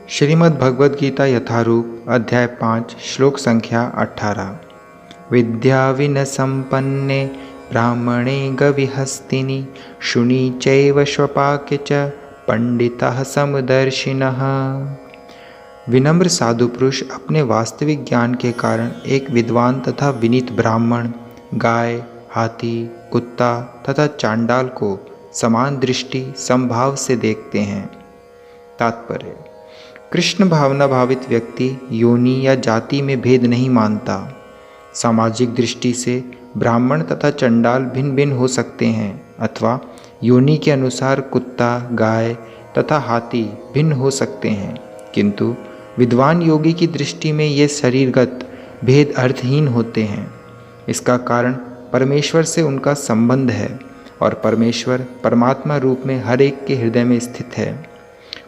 श्रीमद् भगवद गीता यथारूप अध्याय 5 श्लोक संख्या 18। विद्या विनसंपन्ने ब्राह्मणे गविहस्तिनि शुनि चैव श्वपाके च पंडितः समदर्शिनः। विनम्र साधु पुरुष अपने वास्तविक ज्ञान के कारण एक विद्वान तथा विनीत ब्राह्मण, गाय, हाथी, कुत्ता तथा चांडाल को समान दृष्टि समभाव से देखते हैं। तात्पर्य: कृष्ण भावना भावित व्यक्ति योनि या जाति में भेद नहीं मानता। सामाजिक दृष्टि से ब्राह्मण तथा चंडाल भिन्न भिन्न हो सकते हैं अथवा योनि के अनुसार कुत्ता, गाय तथा हाथी भिन्न हो सकते हैं, किंतु विद्वान योगी की दृष्टि में ये शरीरगत भेद अर्थहीन होते हैं। इसका कारण परमेश्वर से उनका संबंध है और परमेश्वर परमात्मा रूप में हर एक के हृदय में स्थित है।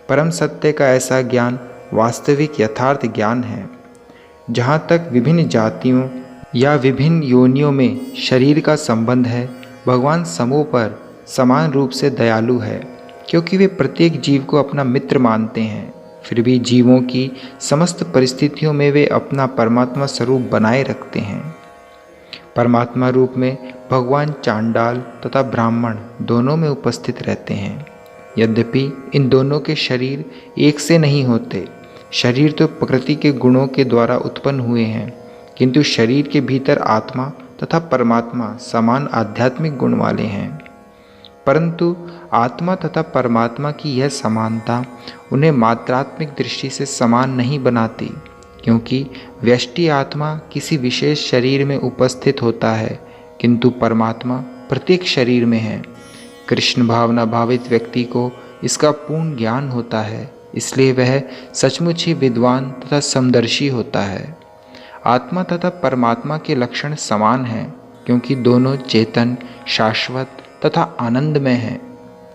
परम सत्य का ऐसा ज्ञान वास्तविक यथार्थ ज्ञान है। जहाँ तक विभिन्न जातियों या विभिन्न योनियों में शरीर का संबंध है, भगवान समूह पर समान रूप से दयालु है, क्योंकि वे प्रत्येक जीव को अपना मित्र मानते हैं। फिर भी जीवों की समस्त परिस्थितियों में वे अपना परमात्मा स्वरूप बनाए रखते हैं। परमात्मा रूप में भगवान चांडाल तथा ब्राह्मण दोनों में उपस्थित रहते हैं। यद्यपि इन दोनों के शरीर एक से नहीं होते। शरीर तो प्रकृति के गुणों के द्वारा उत्पन्न हुए हैं, किंतु शरीर के भीतर आत्मा तथा परमात्मा समान आध्यात्मिक गुण वाले हैं। परंतु आत्मा तथा परमात्मा की यह समानता उन्हें मात्रात्मिक दृष्टि से समान नहीं बनाती, क्योंकि व्यष्टि आत्मा किसी विशेष शरीर में उपस्थित होता है, किंतु परमात्मा प्रत्येक शरीर में है। कृष्ण भावना भावित व्यक्ति को इसका पूर्ण ज्ञान होता है, इसलिए वह सचमुच ही विद्वान तथा समदर्शी होता है। आत्मा तथा परमात्मा के लक्षण समान हैं, क्योंकि दोनों चेतन, शाश्वत तथा आनंदमय हैं,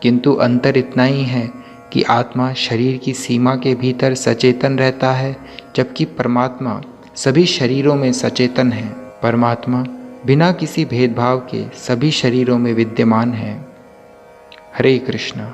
किंतु अंतर इतना ही है कि आत्मा शरीर की सीमा के भीतर सचेतन रहता है, जबकि परमात्मा सभी शरीरों में सचेतन है। परमात्मा बिना किसी भेदभाव के सभी शरीरों में विद्यमान है। हरे कृष्णा।